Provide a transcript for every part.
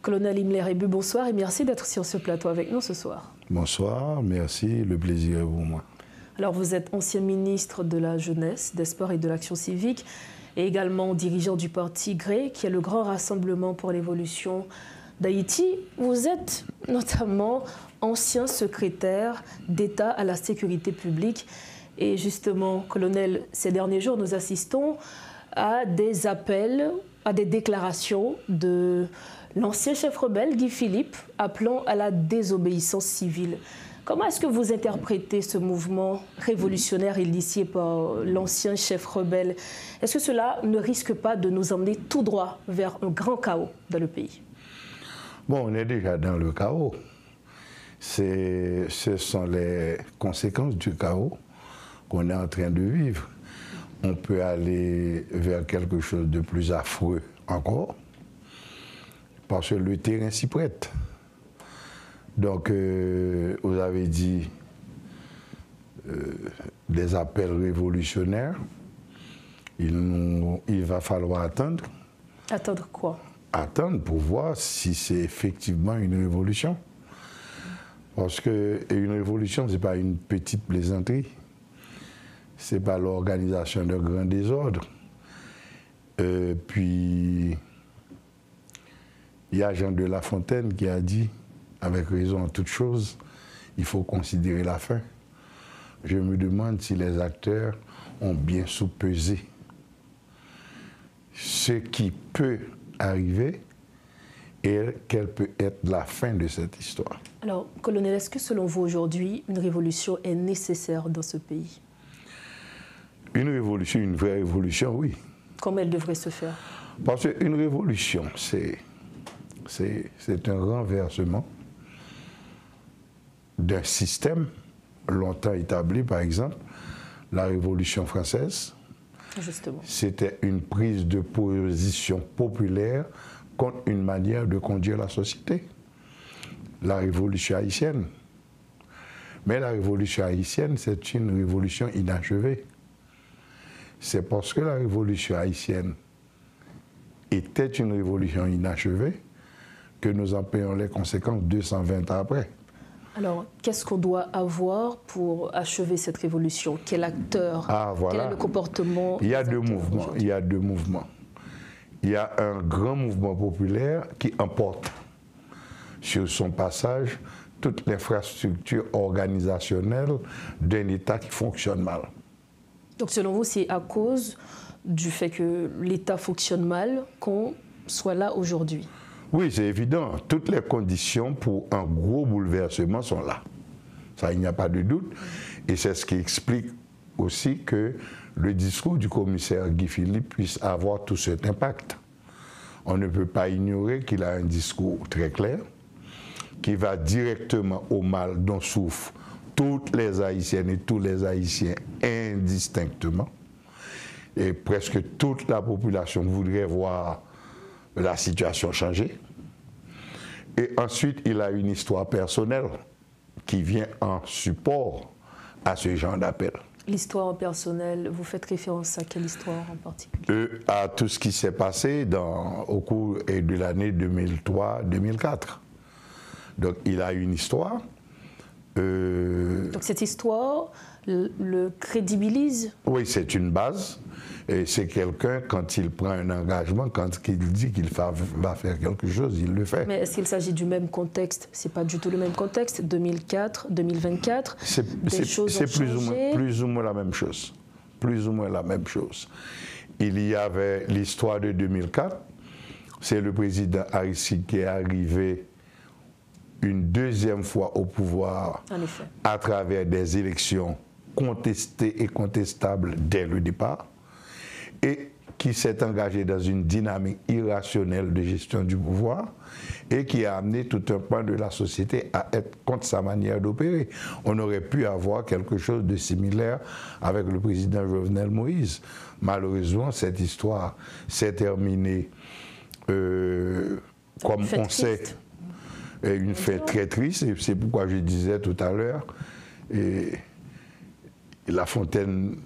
Colonel Imler Ebu, bonsoir et merci d'être sur ce plateau avec nous ce soir. Bonsoir, merci, le plaisir est pour moi. Alors vous êtes ancien ministre de la Jeunesse, des Sports et de l'Action civique et également dirigeant du parti GRÉ, qui est le Grand Rassemblement pour l'évolution d'Haïti. Vous êtes notamment ancien secrétaire d'État à la sécurité publique. Et justement, colonel, ces derniers jours, nous assistons à des appels, à des déclarations de l'ancien chef rebelle, Guy Philippe, appelant à la désobéissance civile. Comment est-ce que vous interprétez ce mouvement révolutionnaire initié par l'ancien chef rebelle? Est-ce que cela ne risque pas de nous emmener tout droit vers un grand chaos dans le pays? Bon, on est déjà dans le chaos. Ce sont les conséquences du chaos qu'on est en train de vivre. On peut aller vers quelque chose de plus affreux encore, parce que le terrain s'y prête. Donc, vous avez dit des appels révolutionnaires. Il va falloir attendre. Attendre quoi? Attendre pour voir si c'est effectivement une révolution. Parce qu'une révolution, ce n'est pas une petite plaisanterie. Ce n'est pas l'organisation d'un grand désordre. Puis, il y a Jean de La Fontaine qui a dit, avec raison en toute chose, il faut considérer la fin. Je me demande si les acteurs ont bien soupesé ce qui peut arriver et quelle peut être la fin de cette histoire. Alors, colonel, est-ce que selon vous aujourd'hui, une révolution est nécessaire dans ce pays? Une révolution, une vraie révolution, oui. Comment elle devrait se faire? Parce qu'une révolution, c'est un renversement d'un système longtemps établi, par exemple, la Révolution française. Justement. C'était une prise de position populaire contre une manière de conduire la société. La Révolution haïtienne. Mais la Révolution haïtienne, c'est une révolution inachevée. C'est parce que la Révolution haïtienne était une révolution inachevée que nous en payons les conséquences 220 ans après. Alors, qu'est-ce qu'on doit avoir pour achever cette révolution? Quel acteur? Voilà. Quel est le comportement? Il y a deux mouvements. Il y a deux mouvements. Il y a un grand mouvement populaire qui emporte sur son passage toute l'infrastructure organisationnelle d'un État qui fonctionne mal. Donc, selon vous, c'est à cause du fait que l'État fonctionne mal qu'on soit là aujourd'hui? Oui, c'est évident. Toutes les conditions pour un gros bouleversement sont là. Ça, il n'y a pas de doute. Et c'est ce qui explique aussi que le discours du commissaire Guy Philippe puisse avoir tout cet impact. On ne peut pas ignorer qu'il a un discours très clair, qui va directement au mal dont souffrent toutes les Haïtiennes et tous les Haïtiens indistinctement. Et presque toute la population voudrait voir la situation changer. Et ensuite, il a une histoire personnelle qui vient en support à ce genre d'appel. L'histoire personnelle, vous faites référence à quelle histoire en particulier? À tout ce qui s'est passé au cours de l'année 2003-2004. Donc, il a une histoire. Donc, cette histoire le crédibilise? Oui, c'est une base. Et c'est quelqu'un, quand il prend un engagement, quand il dit qu'il va faire quelque chose, il le fait. Mais est-ce qu'il s'agit du même contexte? Ce n'est pas du tout le même contexte. 2004, 2024, c'est plus ou moins la même chose. Plus ou moins la même chose. Il y avait l'histoire de 2004. C'est le président Aristide qui est arrivé une deuxième fois au pouvoir à travers des élections contestées et contestables dès le départ, et qui s'est engagé dans une dynamique irrationnelle de gestion du pouvoir et qui a amené tout un pan de la société à être contre sa manière d'opérer. On aurait pu avoir quelque chose de similaire avec le président Jovenel Moïse. Malheureusement, cette histoire s'est terminée, comme on sait, une fin très triste, et c'est pourquoi je disais tout à l'heure, La Fontaine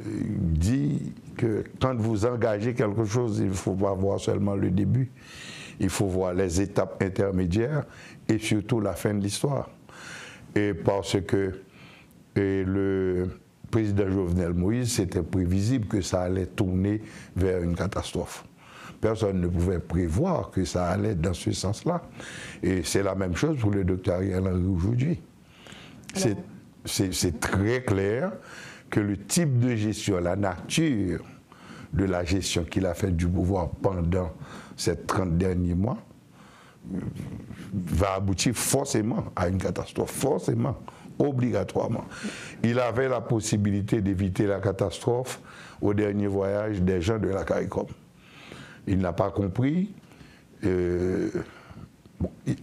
dit que quand vous engagez quelque chose, il ne faut pas voir seulement le début, il faut voir les étapes intermédiaires et surtout la fin de l'histoire. Et parce que le président Jovenel Moïse, c'était prévisible que ça allait tourner vers une catastrophe. Personne ne pouvait prévoir que ça allait dans ce sens-là. Et c'est la même chose pour le docteur Ariel Henry aujourd'hui. C'est très clair que le type de gestion, la nature de la gestion qu'il a faite du pouvoir pendant ces 30 derniers mois va aboutir forcément à une catastrophe, forcément, obligatoirement. Il avait la possibilité d'éviter la catastrophe au dernier voyage des gens de la CARICOM. Il n'a pas compris.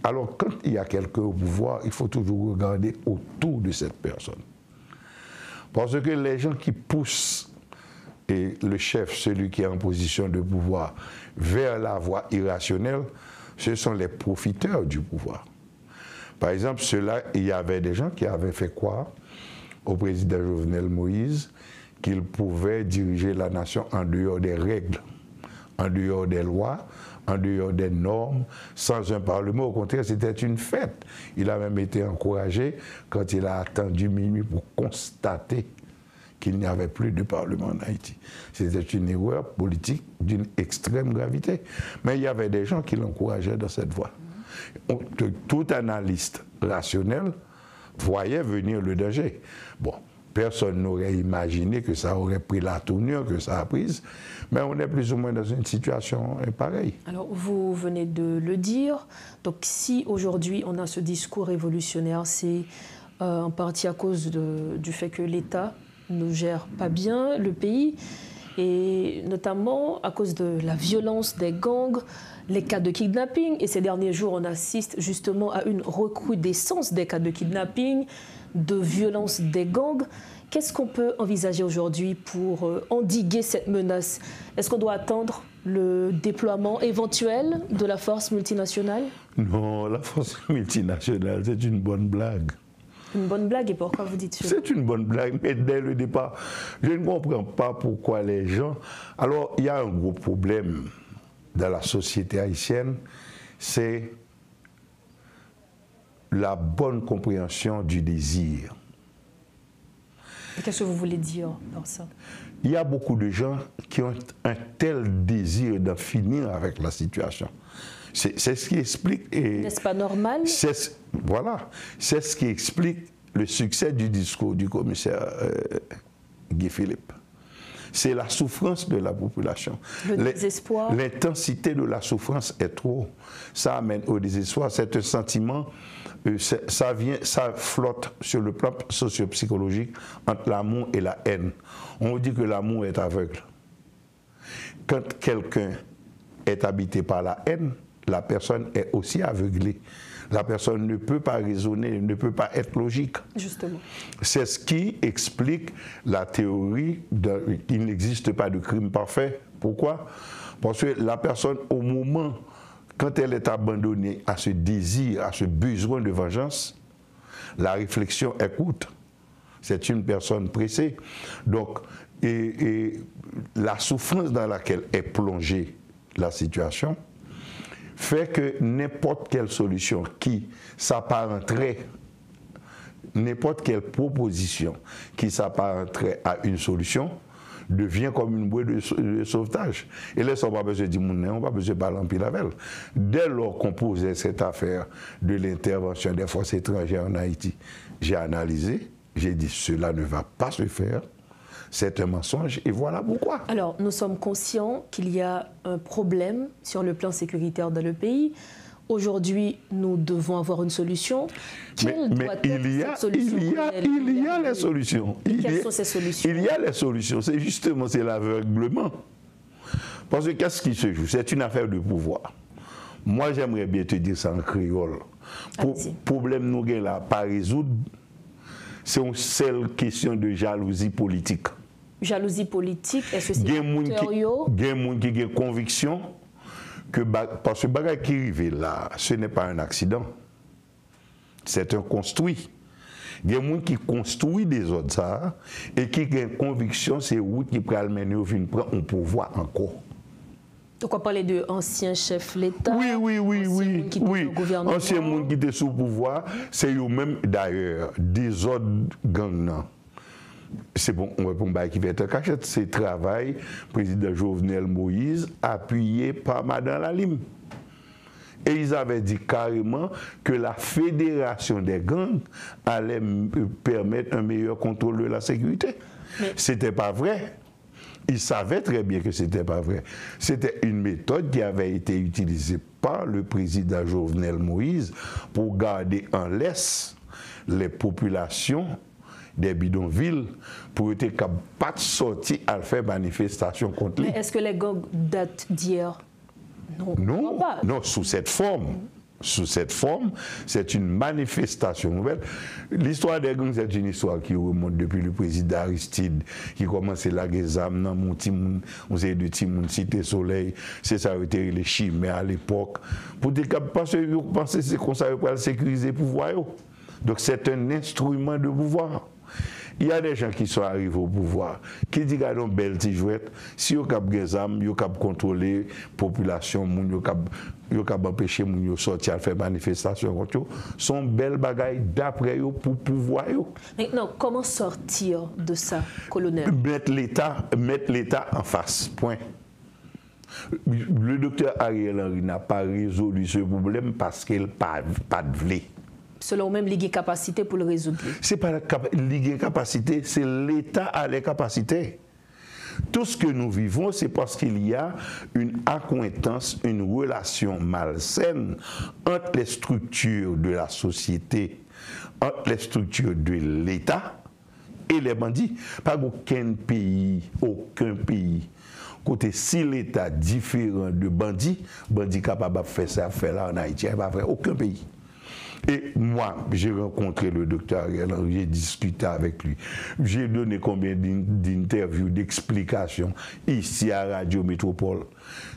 Alors, quand il y a quelqu'un au pouvoir, il faut toujours regarder autour de cette personne. Parce que les gens qui poussent et le chef, celui qui est en position de pouvoir, vers la voie irrationnelle, ce sont les profiteurs du pouvoir. Par exemple, il y avait des gens qui avaient fait croire au président Jovenel Moïse qu'il pouvait diriger la nation en dehors des règles, en dehors des lois, en dehors des normes, sans un parlement. Au contraire, c'était une fête. Il a même été encouragé quand il a attendu minuit pour constater qu'il n'y avait plus de parlement en Haïti. C'était une erreur politique d'une extrême gravité. Mais il y avait des gens qui l'encourageaient dans cette voie. Tout analyste rationnel voyait venir le danger. Bon, personne n'aurait imaginé que ça aurait pris la tournure que ça a prise, mais on est plus ou moins dans une situation pareille. Alors, vous venez de le dire. Donc, si aujourd'hui on a ce discours révolutionnaire, c'est en partie à cause du fait que l'État ne gère pas bien le pays, et notamment à cause de la violence des gangs, les cas de kidnapping. Et ces derniers jours, on assiste justement à une recrudescence des cas de kidnapping, de violence des gangs. Qu'est-ce qu'on peut envisager aujourd'hui pour endiguer cette menace? Est-ce qu'on doit attendre le déploiement éventuel de la force multinationale? Non, la force multinationale, c'est une bonne blague. Une bonne blague, et pourquoi vous dites cela? C'est une bonne blague, mais dès le départ, je ne comprends pas pourquoi les gens... Alors, il y a un gros problème dans la société haïtienne, c'est la bonne compréhension du désir. Qu'est-ce que vous voulez dire par ça? Il y a beaucoup de gens qui ont un tel désir d'en finir avec la situation. C'est ce qui explique... N'est-ce pas normal? Voilà, c'est ce qui explique le succès du discours du commissaire Guy Philippe. C'est la souffrance de la population. Le désespoir. L'intensité de la souffrance est trop. Ça amène au désespoir. C'est un sentiment, ça flotte sur le plan socio-psychologique entre l'amour et la haine. On dit que l'amour est aveugle. Quand quelqu'un est habité par la haine, la personne est aussi aveuglée. La personne ne peut pas raisonner, ne peut pas être logique. Justement. C'est ce qui explique la théorie qu'il n'existe pas de crime parfait. Pourquoi? Parce que la personne, au moment, quand elle est abandonnée à ce désir, à ce besoin de vengeance, la réflexion est courte. C'est une personne pressée. Donc, et la souffrance dans laquelle est plongée la situation fait que n'importe quelle solution qui s'apparenterait, n'importe quelle proposition qui s'apparenterait à une solution devient comme une bouée de sauvetage. Et là, on n'a pas besoin de dire, on n'a pas besoin de parler en pile avec. Dès lors qu'on posait cette affaire de l'intervention des forces étrangères en Haïti, j'ai analysé, j'ai dit, cela ne va pas se faire. C'est un mensonge et voilà pourquoi. Alors, nous sommes conscients qu'il y a un problème sur le plan sécuritaire dans le pays. Aujourd'hui, nous devons avoir une solution. Mais il y a les solutions. Quelles sont ces solutions? Il y a les solutions. C'est justement, c'est l'aveuglement. Parce que qu'est-ce qui se joue? C'est une affaire de pouvoir. Moi, j'aimerais bien te dire ça en créole. Problème nous là, pas résoudre, c'est une seule question de jalousie politique. Jalousie politique, est-ce que c'est il y a des gens qui ont conviction que parce que ce qui arrive là, ce n'est pas un accident. C'est un construit. Il y a des gens qui construisent des autres ça et qui ont conviction c'est où qui peut mener au fin prendre un pouvoir encore. Donc on parlait de anciens chefs l'État. Oui. Anciens monde qui étaient sous pouvoir, c'est eux-mêmes d'ailleurs, des autres gangs. C'est bon, on répond qui fait un cachette, c'est travail, président Jovenel Moïse, appuyé par Madame Lalim. Et ils avaient dit carrément que la fédération des gangs allait permettre un meilleur contrôle de la sécurité. Ce n'était pas vrai. Ils savaient très bien que ce n'était pas vrai. C'était une méthode qui avait été utilisée par le président Jovenel Moïse pour garder en laisse les populations des bidonvilles pour être capable de pas sortir à faire manifestation contre lui. Mais est-ce que les gangs datent d'hier? Non, sous cette forme. Sous cette forme, c'est une manifestation nouvelle. L'histoire des gangs, c'est une histoire qui remonte depuis le président Aristide, qui commençait la guézam dans mon Timoun, on sait de Timoun, Cité Soleil, c'est ça, c'était les chimères à l'époque. Pour dire que penser c'est comme ça pour sécuriser le pouvoir. Donc c'est un instrument de pouvoir. Il y a des gens qui sont arrivés au pouvoir, qui disent qu'ils ont une belle petite jouette. Si ils ont des armes, ils ont contrôler la population, ils ont empêché les gens de sortir à faire manifestation contre eux, sont belles bagailles d'après eux pour pouvoir. Maintenant, comment sortir de ça, colonel? Mettre l'État en face, point. Le docteur Ariel Henry n'a pas résolu ce problème parce qu'il n'a pas de vlé. Selon même ligue capacité pour le résoudre. Ce n'est pas la ligue capacité, c'est l'État à les capacités. Tout ce que nous vivons, c'est parce qu'il y a une accointance, une relation malsaine entre les structures de la société, entre les structures de l'État et les bandits. Pas aucun pays, côté si l'État différent de bandits capable de faire ça, là en Haïti, il n'y a pas vrai, aucun pays. Et moi, j'ai rencontré le docteur Ariel Henry, j'ai discuté avec lui. J'ai donné combien d'interviews, d'explications ici à Radio Métropole.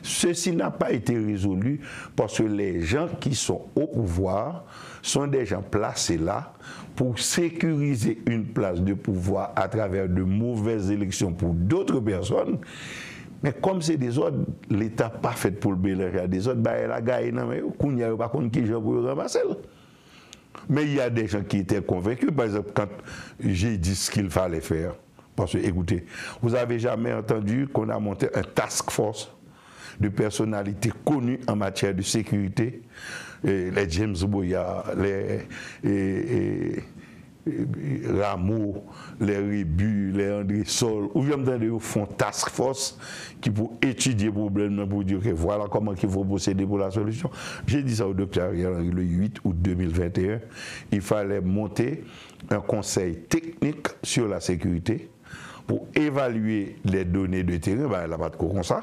Ceci n'a pas été résolu parce que les gens qui sont au pouvoir sont des gens placés là pour sécuriser une place de pouvoir à travers de mauvaises élections pour d'autres personnes. Mais comme c'est des ordres, l'État pas fait pour le mélanger des ordres, il a gagné, mais il n'y a pas qui gens pour ramasser. Mais il y a des gens qui étaient convaincus, par exemple, quand j'ai dit ce qu'il fallait faire. Parce que, écoutez, vous n'avez jamais entendu qu'on a monté un task force de personnalités connues en matière de sécurité, les James Boyard, les Rameau, les Rébus, les André Sol, ou bien ils font task force qui pour étudier le problème, pour dire que voilà comment il faut procéder pour la solution. J'ai dit ça au docteur Ariel Henry le 8 août 2021. Il fallait monter un conseil technique sur la sécurité pour évaluer les données de terrain, il n'y a pas de quoi comme ça,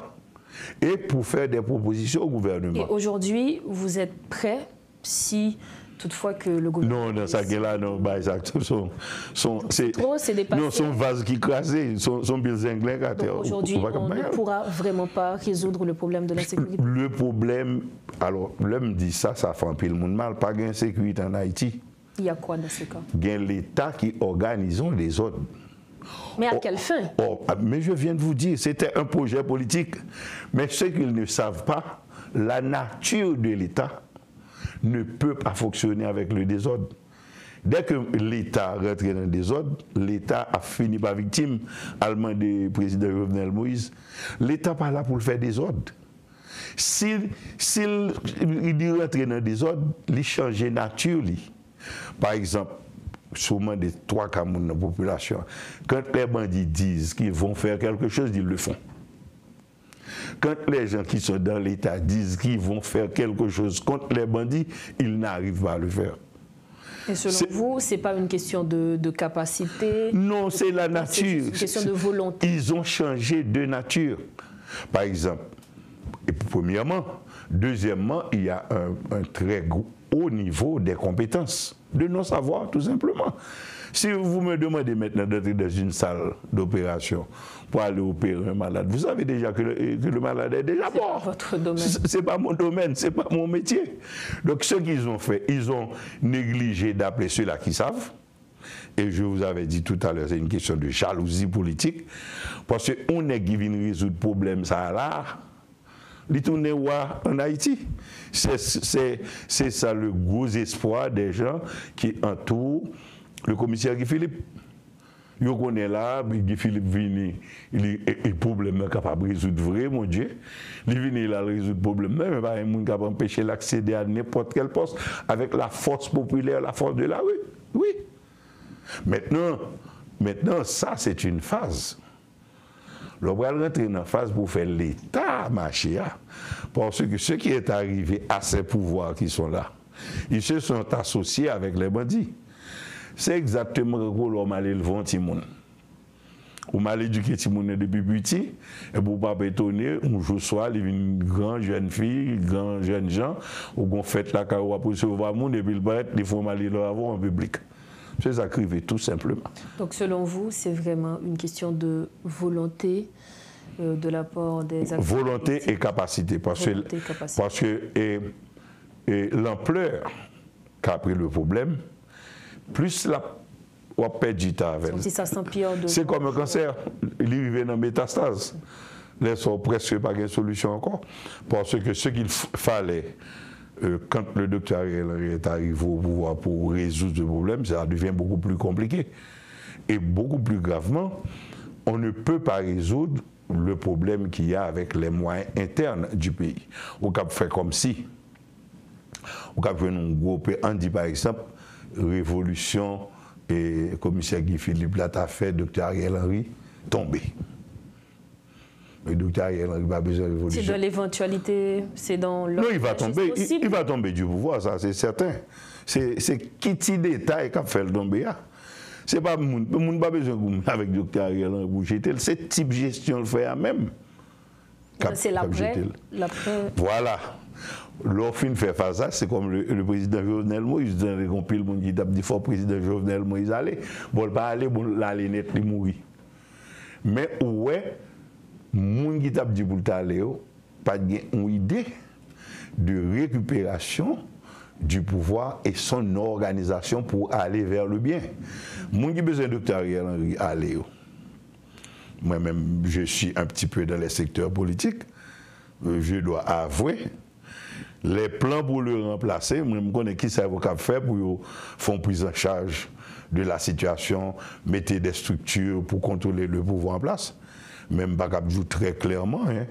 et pour faire des propositions au gouvernement. Et aujourd'hui, vous êtes prêt si toutefois que le gouvernement... Non, ça qui est là, non, bah, c'est dépassé. Non, son vase qui crasé, son building à terre. Aujourd'hui, on ne pourra vraiment pas résoudre le problème de la sécurité. Le problème, alors, l'homme dit ça fait un peu le monde mal, pas de sécurité en Haïti. Il y a quoi dans ce cas? Il y a l'État qui organise les autres. Mais à quelle fin? Mais je viens de vous dire, c'était un projet politique. Mais ce qu'ils ne savent pas, la nature de l'État ne peut pas fonctionner avec le désordre. Dès que l'État rentre dans le désordre, l'État a fini par victime allemand du président Jovenel Moïse. L'État n'est pas là pour le faire désordre. S'il rentre dans le désordre, il change de nature. Par exemple, souvent des 3 cas de la population, quand les bandits disent qu'ils vont faire quelque chose, ils le font. Quand les gens qui sont dans l'État disent qu'ils vont faire quelque chose contre les bandits, ils n'arrivent pas à le faire. Et selon vous, ce n'est pas une question de capacité? Non, c'est la nature. C'est une question de volonté. Ils ont changé de nature. Par exemple, et premièrement. Deuxièmement, il y a un très haut niveau des compétences, de nos savoirs, tout simplement. Si vous me demandez maintenant d'entrer dans une salle d'opération pour aller opérer un malade, vous savez déjà que le malade est déjà mort. C'est pas votre domaine. C'est pas mon domaine, c'est pas mon métier. Donc ce qu'ils ont fait, ils ont négligé d'appeler ceux-là qui savent. Et je vous avais dit tout à l'heure, c'est une question de jalousie politique. Parce qu'on est qui vient résoudre le problème, ça là. il tourne en Haïti. C'est ça le gros espoir des gens qui entourent le commissaire Guy Philippe. Ils connaissent là, Guy Philippe vient, il est problème capable de résoudre vrai, mon Dieu. Il vient là résoudre le problème, mais pas un monde capable d'empêcher l'accéder à n'importe quel poste avec la force populaire, la force de la rue. Oui. Maintenant, ça c'est une phase. On va rentrer dans la phase pour faire l'État marcher. Parce que ce qui est arrivé à ces pouvoirs qui sont là, ils se sont associés avec les bandits. C'est exactement ce qu'on m'a dit le vent Timoun. On m'a éduqué Timoun depuis petit, et pour ne pas étonner, un jour soir, il y a une grande jeune fille, grand jeune gens, où on fait la carrière pour se voir, et puis ils font mal leur avoir en public. C'est ça qui arrive, tout simplement. Donc selon vous, c'est vraiment une question de volonté de la part des acteurs? Volonté et capacité, parce que l'ampleur qu'a pris le problème, plus on perd du temps avec. C'est comme un cancer, il arrive dans la métastase. Là, sont presque pas de solution encore. Parce que ce qu'il fallait, quand le docteur est arrivé au pouvoir pour résoudre ce problème, ça devient beaucoup plus compliqué. Et beaucoup plus gravement, on ne peut pas résoudre le problème qu'il y a avec les moyens internes du pays. On peut faire comme si, on peut faire un groupe, on dit par exemple, révolution et le commissaire Guy Philippe là a fait Dr Ariel Henry tomber. Le Dr Ariel Henry n'a pas besoin de révolution. C'est dans l'éventualité, c'est dans non, il va tomber, il va tomber du pouvoir, ça c'est certain. C'est qui d'État qui a fait le tomber. C'est pas moun pas besoin avec Dr Ariel Henry pour jeter, c'est type gestion le fait à même. C'est l'après. Voilà. L'offre fait face à ça, c'est comme le président Jovenel Moïse, dans le compil, mon dit il faut le président Jovenel Moïse aller, bon pas aller, bon l'aller net, il mourir. Mais ouais, mon qui t'a dit pour aller, pas une idée de récupération du pouvoir et son organisation pour aller vers le bien. Mon qui besoin de Dr Ariel Henry aller. Moi-même, je suis un petit peu dans les secteurs politiques. Je dois avouer, les plans pour le remplacer, je me connais qui ça va faire pour faire prise en charge de la situation, mettre des structures pour contrôler le pouvoir en place. Même pas cap joue très clairement, hein.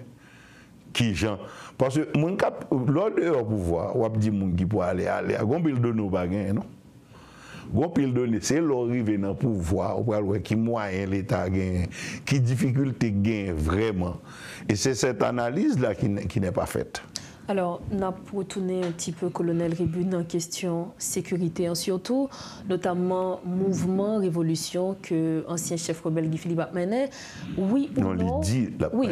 Qui gens parce que mon cap lors de pouvoir, on dit mon qui pour aller à gompil de nos bagages, non? Gompil de c'est l'arrivée dans le pouvoir, on va qui moyen l'État gagne, qui difficulté gagne vraiment. Et c'est cette analyse là qui n'est pas faite. Alors, on a retourné un petit peu, colonel Ribune, en question sécurité, hein, surtout, notamment mouvement, révolution que ancien chef rebelle Guy Philippe a mené. Oui ou non? Oui.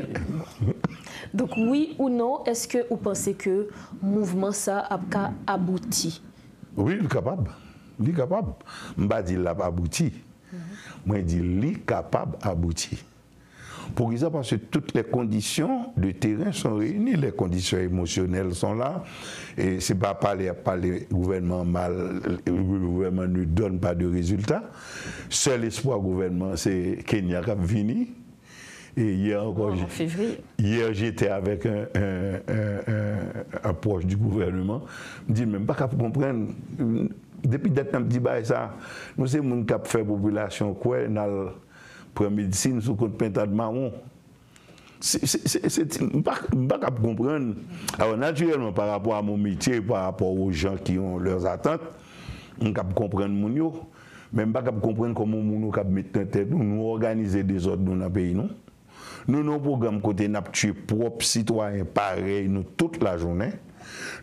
Donc, oui ou non, est-ce que vous pensez que le mouvement ça a abouti? Oui, il est capable. Il est capable. Je ne dis pas qu'il n'a pas abouti. Moi, je dis qu'il est capable d'aboutir. Pour ça, parce que toutes les conditions de terrain sont réunies, les conditions émotionnelles sont là, et ce n'est pas par les gouvernements mal, le gouvernement ne donne pas de résultats. Seul espoir du gouvernement, c'est Kenya qui a venu. Et hier encore, hier j'étais avec un proche du gouvernement, je me dis même pas qu'à comprendre. Depuis d'être un petit bail ça, nous c'est mon cap fait population quoi dans prendre médecine sous compte pinta de marron. C'est pas capable comprendre. Alors naturellement par rapport à mon métier, par rapport aux gens qui ont leurs attentes, on capable comprendre mon yo, même pas capable comprendre comment mon cap mettre en tête nous organiser des ordres dans le pays non. Nous nos programme côté n'a tuer propres citoyens pareil nous toute la journée.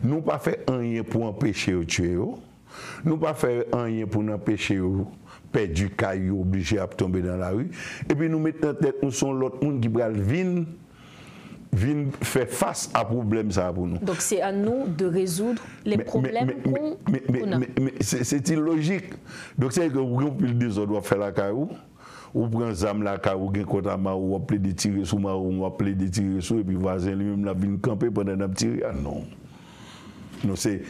Nous pas fait rien pour empêcher de tuer. Nous pas faire rien pour empêcher de perdre du caillou obligé à tomber dans la rue. Et puis nous mettons en tête, nous sommes l'autre monde qui va venir faire face à problème ça pour nous. Donc c'est à nous de résoudre les problèmes qu'on a. Mais c'est illogique. Donc c'est que vous pouvez dire doit faire la caillou. Ou prend zam la caillou gen contre ou appeler de tirer sous marou, ou appeler de tirer sous et puis voisin lui-même la vient camper pendant un tirer. Ah non. Non, c'est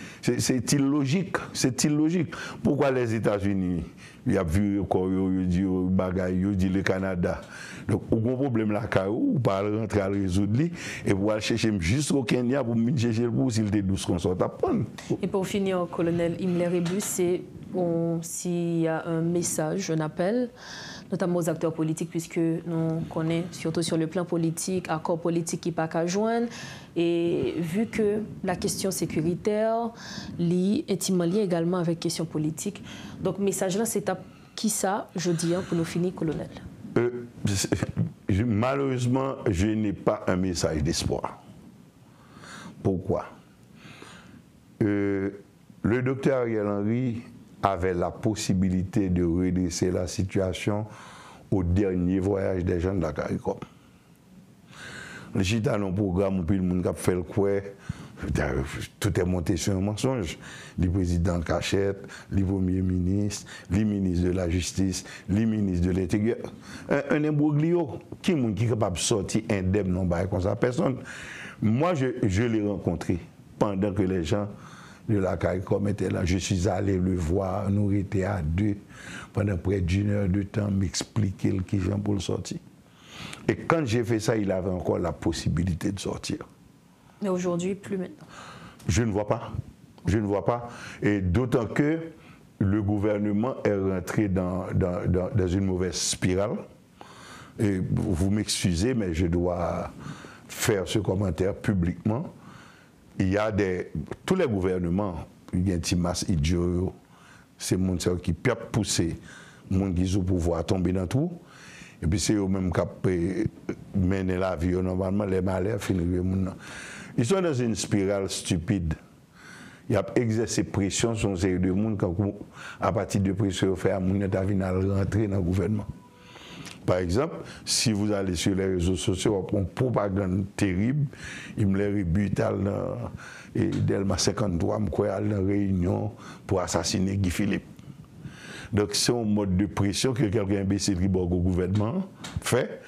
illogique. C'est illogique. Pourquoi les États-Unis, il y a vu encore, il dit le Canada. Donc, aucun problème là, ou pas rentrer à résoudre, et pour aller chercher jusqu'au Kenya pour me chercher pour s'il était douce qu'on soit à prendre. Et pour finir, colonel Imler Rébus, c'est s'il y a un message, un appel, notamment aux acteurs politiques, puisque nous connaissons, surtout sur le plan politique, accord politique qui n'est pas qu'à joindre. Et vu que la question sécuritaire lie intimement liée également avec la question politique, donc message là, c'est à qui ça, je dis, pour nous finir, colonel? Malheureusement, je n'ai pas un message d'espoir. Pourquoi? Le docteur Ariel Henry avait la possibilité de redresser la situation au dernier voyage des jeunes de la CARICOM. Le chita dans le programme où le monde a fait le quoi, tout est monté sur un mensonge. Le président Cachette, le premier ministre, le ministre de la Justice, le ministre de l'Intérieur. Un imbroglio, qui est capable de sortir indemne non comme ça? Personne. Moi, je l'ai rencontré pendant que les gens de la CARICOM étaient là. Je suis allé le voir, nous étions à deux pendant près d'une heure de temps, m'expliquer qui j'en pour le sortir. Et quand j'ai fait ça, il avait encore la possibilité de sortir. Mais aujourd'hui, plus maintenant. Je ne vois pas. Je ne vois pas. Et d'autant que le gouvernement est rentré dans une mauvaise spirale. Et vous m'excusez, mais je dois faire ce commentaire publiquement. Il y a tous les gouvernements, il y a une masse idiot, c'est les gens qui peuvent pousser, les gens qui ont pouvoir tomber dans tout. Et puis c'est eux-mêmes qui mener la vie. Normalement, les malheurs finissent. Ils sont dans une spirale stupide. Il y a exercé pression sur ces deux mondes à partir de pression, fait à mon état rentrer dans le gouvernement. Par exemple, si vous allez sur les réseaux sociaux, on propagande terrible, il me les rebutal et Delma 53, je crois, dans réunion pour assassiner Guy Philippe. Donc c'est un mode de pression que quelqu'un imbécile qui au gouvernement fait.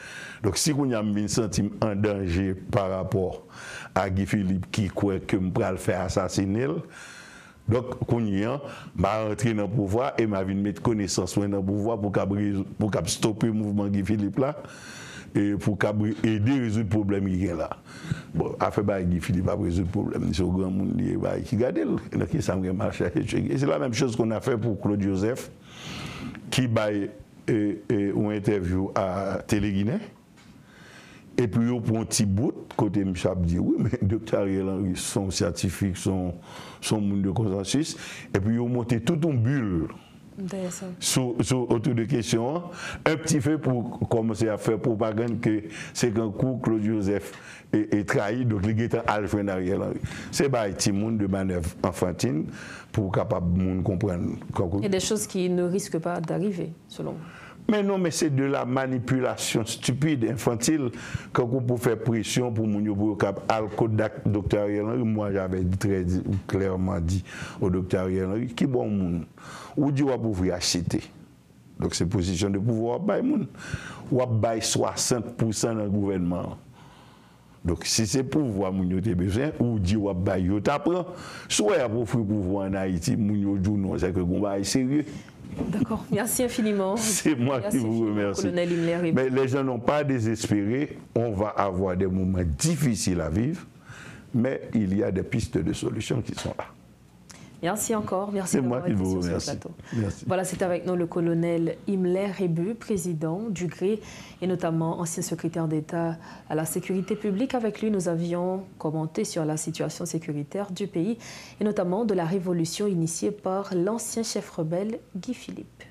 Donc si vous avez un sentiment en danger par rapport à Guy Philippe qui croit que je vais le faire assassiner, donc je vais rentrer dans le pouvoir et je vais mettre connaissance dans le pouvoir pour stopper le mouvement Guy Philippe là et pour aider à résoudre le problème qui est là. Bon, après Guy Philippe a résoudre le problème, c'est au grand monde qui garde donc ça me marche. C'est la même chose qu'on a fait pour Claude Joseph qui a une interview à Télé-Guinée. Et puis, il prend un petit bout, côté Michel dit oui, mais le docteur Ariel Henry, son scientifique, son monde de consensus, et puis, il a monté toute une bulle autour de questions. Un petit fait pour commencer à faire propagande que c'est qu'un coup, Claude Joseph est trahi, donc il est Alfred Ariel Henry. C'est un petit monde de manœuvre enfantine pour capable de comprendre. Et des choses qui ne risquent pas d'arriver, selon vous. Mais non, mais c'est de la manipulation stupide, infantile, quand on peut faire pression pour mon docteur Ariel Henry. Moi, j'avais très clairement dit au docteur Ariel Henry, qui bon monde, ou dit ou ouvrir acheter. Donc c'est position de pouvoir ou 60% dans le gouvernement. Donc si c'est pouvoir moun yo te besoin ou dit ou bay yo t'apprend, soit pour offrir pouvoir en Haïti, moun yo dou non, c'est que combat est sérieux. D'accord, merci infiniment. C'est moi qui vous remercie. Mais les gens n'ont pas désespéré. On va avoir des moments difficiles à vivre, mais il y a des pistes de solutions qui sont là. Merci encore. Merci c'est moi qui vous remercie. Merci. Voilà, c'est avec nous le colonel Imler Rébus, président du GRE et notamment ancien secrétaire d'État à la sécurité publique. Avec lui, nous avions commenté sur la situation sécuritaire du pays et notamment de la révolution initiée par l'ancien chef rebelle Guy Philippe.